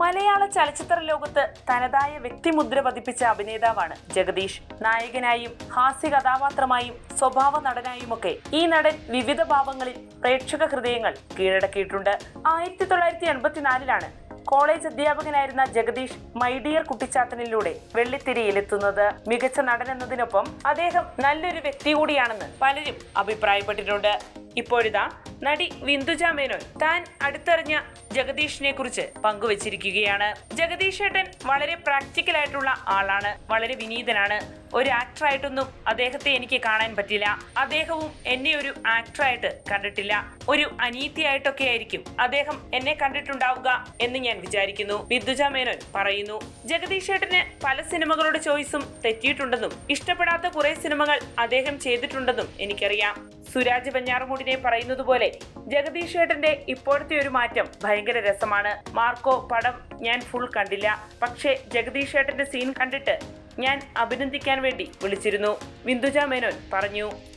മലയാള ചലച്ചിത്ര ലോകത്ത് തനതായ വ്യക്തിമുദ്ര പതിപ്പിച്ച അഭിനേതാവാണ് ജഗദീഷ്. നായകനായും ഹാസ്യ കഥാപാത്രമായും സ്വഭാവ നടനായുമൊക്കെ ഈ നടൻ വിവിധ ഭാവങ്ങളിൽ പ്രേക്ഷക ഹൃദയങ്ങൾ കീഴടക്കിയിട്ടുണ്ട്. 1984 കോളേജ് അധ്യാപകനായിരുന്ന ജഗദീഷ് മൈ ഡിയർ കുട്ടിച്ചാത്തനിലൂടെ വെള്ളിത്തിരയിലെത്തുന്നത്. മികച്ച നടൻ എന്നതിനൊപ്പം അദ്ദേഹം നല്ലൊരു വ്യക്തി കൂടിയാണെന്ന് പലരും അഭിപ്രായപ്പെട്ടിട്ടുണ്ട്. ഇപ്പോഴിതാ നടി വിന്ദുജ മേനോൻ താൻ അടുത്തറിഞ്ഞ ജഗദീഷിനെ കുറിച്ച് പങ്കുവച്ചിരിക്കുകയാണ്. ജഗദീഷ് ഏട്ടൻ വളരെ പ്രാക്ടിക്കൽ ആയിട്ടുള്ള ആളാണ്, വളരെ വിനീതനാണ്. ഒരു ആക്ടറായിട്ടൊന്നും അദ്ദേഹത്തെ എനിക്ക് കാണാൻ പറ്റില്ല. അദ്ദേഹവും എന്നെ ഒരു ആക്ടറായിട്ട് കണ്ടിട്ടില്ല. ഒരു അനീതിയായിട്ടൊക്കെ ആയിരിക്കും അദ്ദേഹം എന്നെ കണ്ടിട്ടുണ്ടാവുക എന്ന് ഞാൻ വിചാരിക്കുന്നു. വിന്ദുജ മേനോൻ പറയുന്നു. ജഗദീഷ് ഏട്ടന് പല സിനിമകളുടെ ചോയ്സും തെറ്റിയിട്ടുണ്ടെന്നും ഇഷ്ടപ്പെടാത്ത കുറെ സിനിമകൾ അദ്ദേഹം ചെയ്തിട്ടുണ്ടെന്നും എനിക്കറിയാം. സുരാജ് വെഞ്ഞാറമൂടിനെ പറയുന്നത് പോലെ ജഗദീഷ് ഏട്ടന്റെ ഇപ്പോഴത്തെ ഒരു മാറ്റം ഭയങ്കര രസമാണ്. മാർക്കോ പടം ഞാൻ ഫുൾ കണ്ടില്ല, പക്ഷേ ജഗദീഷ് ഏട്ടന്റെ സീൻ കണ്ടിട്ട് ഞാൻ അഭിനന്ദിക്കാൻ വേണ്ടി വിളിച്ചിരുന്നു. വിന്ദുജ മേനോൻ പറഞ്ഞു.